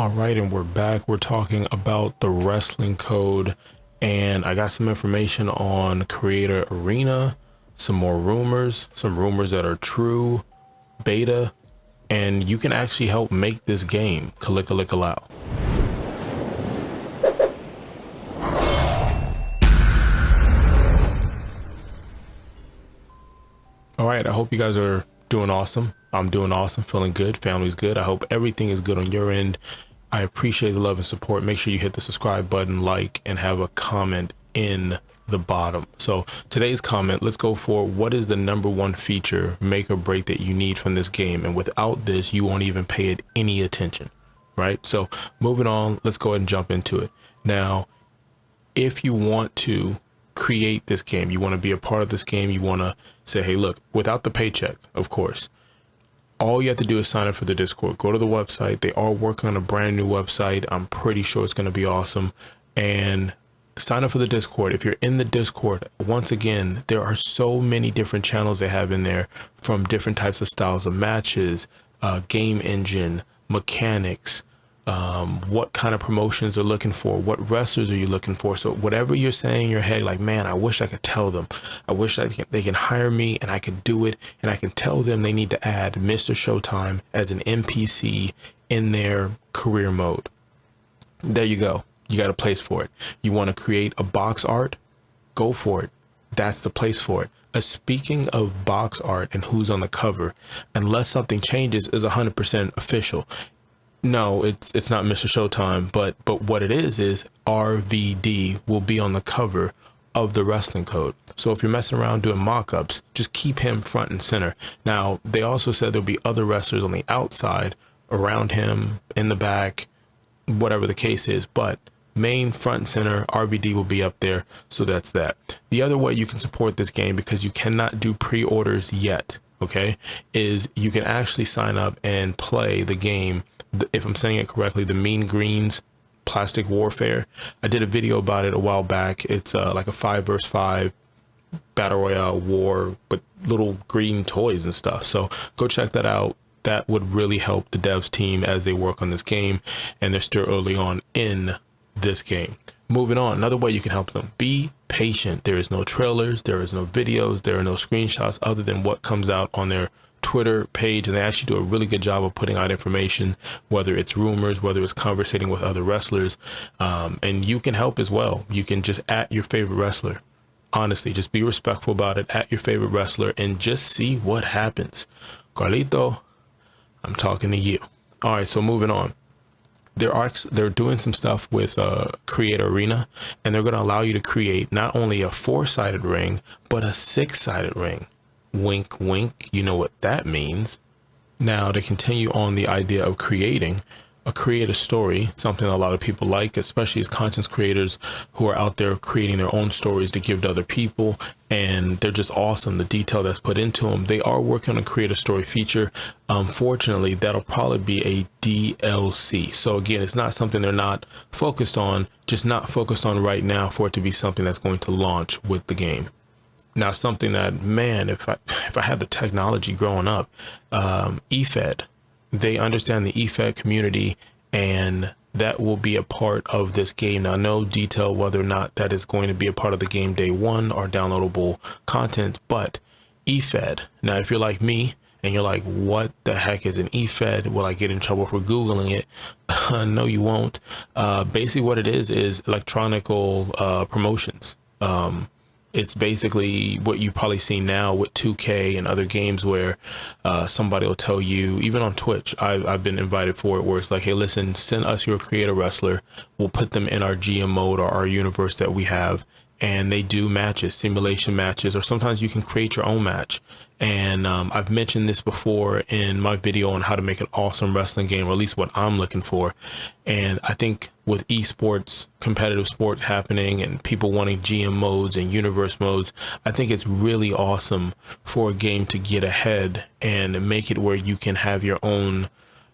All right, and we're back. We're talking about the wrestling code, and I got some information on Creator Arena, some more rumors, some rumors that are true, beta, and you can actually help make this game. Kalika-lika-lao. All right, I hope you guys are doing awesome. I'm doing awesome, feeling good, family's good. I hope everything is good on your end. I appreciate the love and support. Make sure you hit the subscribe button, like, and have a comment in the bottom. So today's comment, let's go for what is the #1 feature, make or break, that you need from this game. And without this, you won't even pay it any attention, right? So moving on, let's go ahead and jump into it. Now, if you want to create this game, you want to be a part of this game, you want to say, hey, look, without the paycheck, of course, all you have to do is sign up for the Discord. Go to the website. They are working on a brand new website. I'm pretty sure it's going to be awesome. And sign up for the Discord. If you're in the Discord, once again, there are so many different channels they have in there, from different types of styles of matches, game engine, mechanics, what kind of promotions they're looking for, what wrestlers are you looking for. So whatever you're saying in your head, like, man, I wish I could tell them, I wish they can hire me and I could do it, and I can tell them they need to add Mr. Showtime as an NPC in their career mode. There you go. You got a place for it. You want to create a box art? Go for it. That's the place for it. Speaking of box art and who's on the cover, unless something changes, is 100% official. No, it's not Mr. Showtime, but what it is RVD will be on the cover of the wrestling code. So if you're messing around doing mock-ups, just keep him front and center. Now, they also said there'll be other wrestlers on the outside, around him, in the back, whatever the case is, but main front and center, RVD will be up there. So that's that. The other way you can support this game, because you cannot do pre-orders yet, okay, is you can actually sign up and play the game. If I'm saying it correctly, the Mean Greens Plastic Warfare. I did a video about it a while back. It's like a 5 versus 5 battle royale war with little green toys and stuff. So go check that out. That would really help the devs team as they work on this game, and they're still early on in this game. Moving on, another way you can help them: be patient. There is no trailers, there is no videos, there are no screenshots other than what comes out on their Twitter page, and they actually do a really good job of putting out information, whether it's rumors, whether it's conversating with other wrestlers, and you can help as well. You can just at your favorite wrestler. Honestly, just be respectful about it, at your favorite wrestler, and just see what happens. Carlito, I'm talking to you. All right, so moving on. They're doing some stuff with Creator Arena, and they're going to allow you to create not only a 4-sided ring, but a 6-sided ring. Wink, wink. You know what that means. Now, to continue on the idea of creating a story, something a lot of people like, especially as content creators who are out there creating their own stories to give to other people, and they're just awesome. The detail that's put into them. They are working on a creator story feature. Unfortunately, that'll probably be a DLC. So again, it's not something they're not focused on, just not focused on right now for it to be something that's going to launch with the game. Now, something that, man, if I had the technology growing up, eFed, they understand the eFed community, and that will be a part of this game. Now, no detail whether or not that is going to be a part of the game day one or downloadable content, but eFed. Now, if you're like me and you're like, what the heck is an eFed? Will I get in trouble for Googling it? No, you won't. Basically what it is electronical promotions. It's basically what you probably see now with 2K and other games, where somebody will tell you, even on Twitch, I've been invited for it, where it's like, hey, listen, send us your creator wrestler. We'll put them in our GM mode or our universe that we have. And they do matches, simulation matches, or sometimes you can create your own match. And I've mentioned this before in my video on how to make an awesome wrestling game, or at least what I'm looking for. And I think with esports, competitive sports happening, and people wanting GM modes and universe modes, I think it's really awesome for a game to get ahead and make it where you can have your own.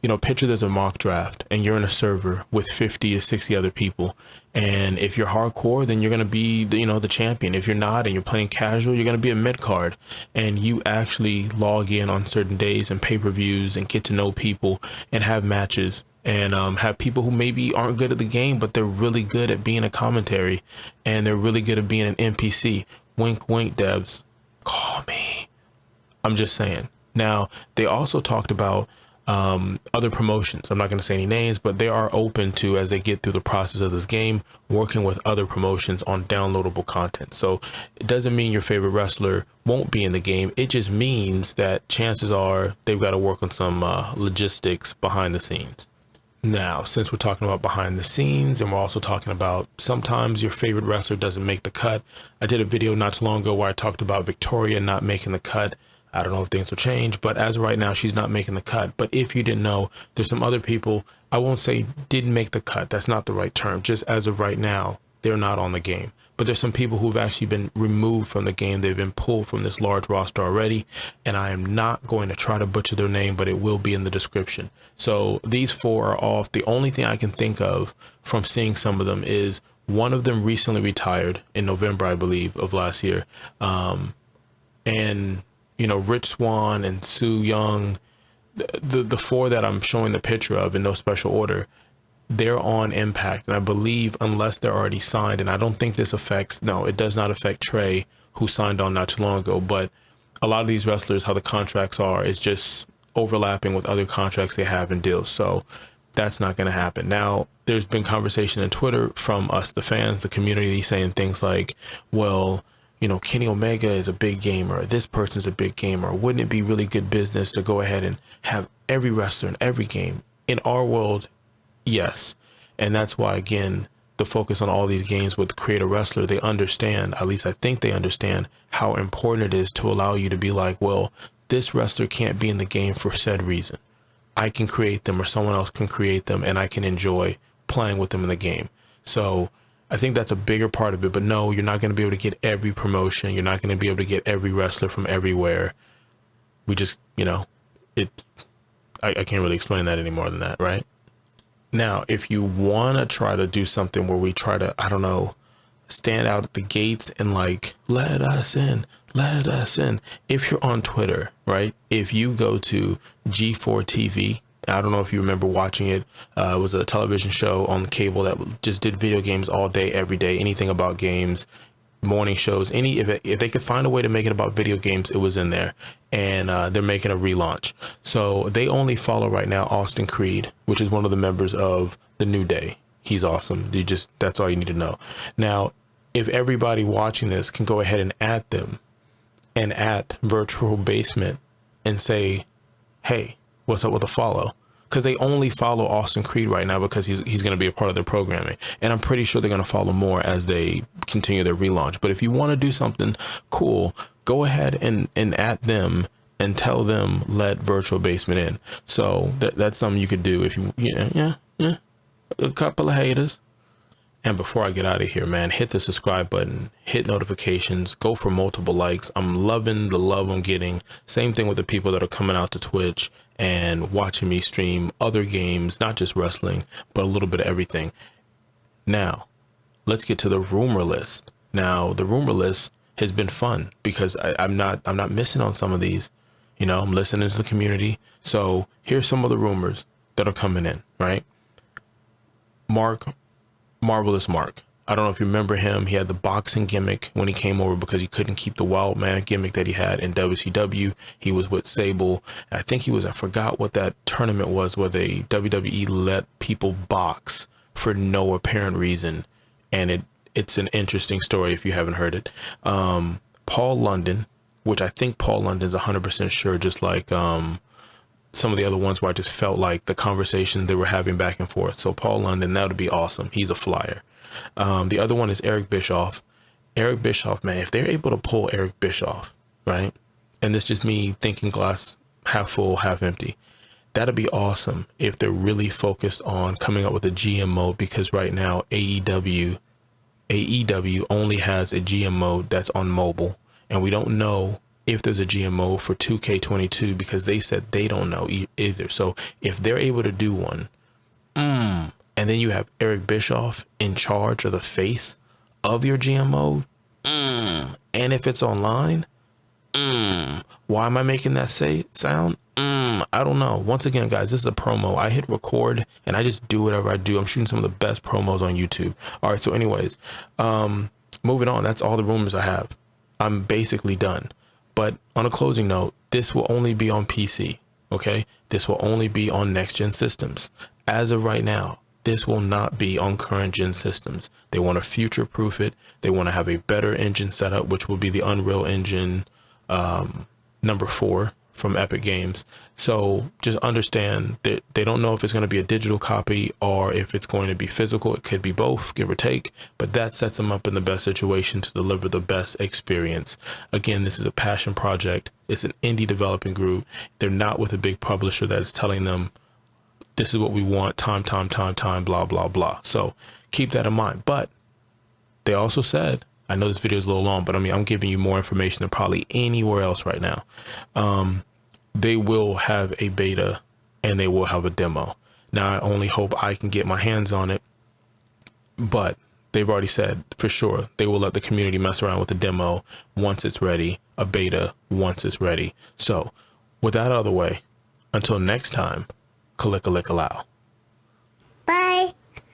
You know, picture there's a mock draft and you're in a server with 50 to 60 other people. And if you're hardcore, then you're going to be, the champion. If you're not and you're playing casual, you're going to be a mid card. And you actually log in on certain days and pay-per-views and get to know people and have matches and have people who maybe aren't good at the game, but they're really good at being a commentary, and they're really good at being an NPC. Wink, wink, devs. Call me. I'm just saying. Now, they also talked about other promotions. I'm not going to say any names, but they are open to, as they get through the process of this game, working with other promotions on downloadable content. So it doesn't mean your favorite wrestler won't be in the game. It just means that chances are they've got to work on some logistics behind the scenes. Now, since we're talking about behind the scenes, and we're also talking about sometimes your favorite wrestler doesn't make the cut. I did a video not too long ago where I talked about Victoria not making the cut. I don't know if things will change, but as of right now, she's not making the cut. But if you didn't know, there's some other people, I won't say didn't make the cut. That's not the right term. Just as of right now, they're not on the game. But there's some people who've actually been removed from the game. They've been pulled from this large roster already. And I am not going to try to butcher their name, but it will be in the description. So these 4 are off. The only thing I can think of from seeing some of them is one of them recently retired in November, I believe, of last year. And you know, Rich Swann and Sue Young, the 4 that I'm showing the picture of in no special order, they're on Impact. And I believe unless they're already signed, and I don't think this affects, no, it does not affect Trey, who signed on not too long ago. But a lot of these wrestlers, how the contracts are, is just overlapping with other contracts they have in deals. So that's not going to happen. Now, there's been conversation on Twitter from us, the fans, the community, saying things like, well, you know, Kenny Omega is a big gamer. This person's a big gamer. Wouldn't it be really good business to go ahead and have every wrestler in every game? In our world, yes. And that's why, again, the focus on all these games with Create a Wrestler, they understand, at least I think they understand, how important it is to allow you to be like, well, this wrestler can't be in the game for said reason. I can create them, or someone else can create them, and I can enjoy playing with them in the game. So I think that's a bigger part of it. But no, you're not going to be able to get every promotion. You're not going to be able to get every wrestler from everywhere. We just, you know, I can't really explain that any more than that, right? Now, if you want to try to do something where we try to, I don't know, stand out at the gates and like, let us in, let us in. If you're on Twitter, right? If you go to G4 TV, I don't know if you remember watching it. It was a television show on cable that just did video games all day, every day, anything about games, morning shows, if they could find a way to make it about video games, it was in there. And they're making a relaunch. So they only follow right now Austin Creed, which is one of the members of the New Day. He's awesome. That's all you need to know. Now, if everybody watching this can go ahead and add them and at Virtual Basement and say, hey, what's up with the follow? Because they only follow Austin Creed right now because he's going to be a part of their programming. And I'm pretty sure they're going to follow more as they continue their relaunch. But if you want to do something cool, go ahead and at them and tell them let Virtual Basement in. So that's something you could do if you, yeah, a couple of haters. And before I get out of here, man, hit the subscribe button, hit notifications, go for multiple likes. I'm loving the love I'm getting. Same thing with the people that are coming out to Twitch and watching me stream other games, not just wrestling, but a little bit of everything. Now, let's get to the rumor list. Now, the rumor list has been fun because I'm not missing on some of these. You know, I'm listening to the community. So here's some of the rumors that are coming in, right? Marvelous Mark. I don't know if you remember him. He had the boxing gimmick when he came over because he couldn't keep the wild man gimmick that he had in WCW. He was with Sable. I think he was, I forgot what that tournament was where they WWE let people box for no apparent reason. And it's an interesting story if you haven't heard it. Paul London, which I think Paul London's 100% sure, just like some of the other ones where I just felt like the conversation they were having back and forth. So Paul London, that would be awesome. He's a flyer. The other one is Eric Bischoff. Eric Bischoff, man, if they're able to pull Eric Bischoff, right? And this is just me thinking glass half full, half empty. That'd be awesome if they're really focused on coming up with a GM mode, because right now AEW only has a GM mode that's on mobile, and we don't know if there's a GMO for 2K22 because they said they don't know either. So if they're able to do one, and then you have Eric Bischoff in charge of the face of your GMO, and if it's online, Why am I making that sound? I don't know. Once again, guys, this is a promo. I hit record and I just do whatever I do. I'm shooting some of the best promos on YouTube. All right. So anyways, moving on. That's all the rumors I have. I'm basically done. But on a closing note, this will only be on PC. Okay. This will only be on next gen systems. As of right now, this will not be on current gen systems. They want to future proof it. They want to have a better engine setup, which will be the Unreal Engine number 4 from Epic Games. So just understand that they don't know if it's going to be a digital copy or if it's going to be physical. It could be both, give or take, but that sets them up in the best situation to deliver the best experience. Again, this is a passion project. It's an indie developing group. They're not with a big publisher that is telling them this is what we want, time, blah, blah, blah. So keep that in mind. But they also said, I know this video is a little long, but I mean, I'm giving you more information than probably anywhere else right now. They will have a beta and they will have a demo. Now, I only hope I can get my hands on it, but they've already said for sure they will let the community mess around with the demo once it's ready, a beta once it's ready. So with that out of the way, until next time, Kalika-lika-lao. Bye.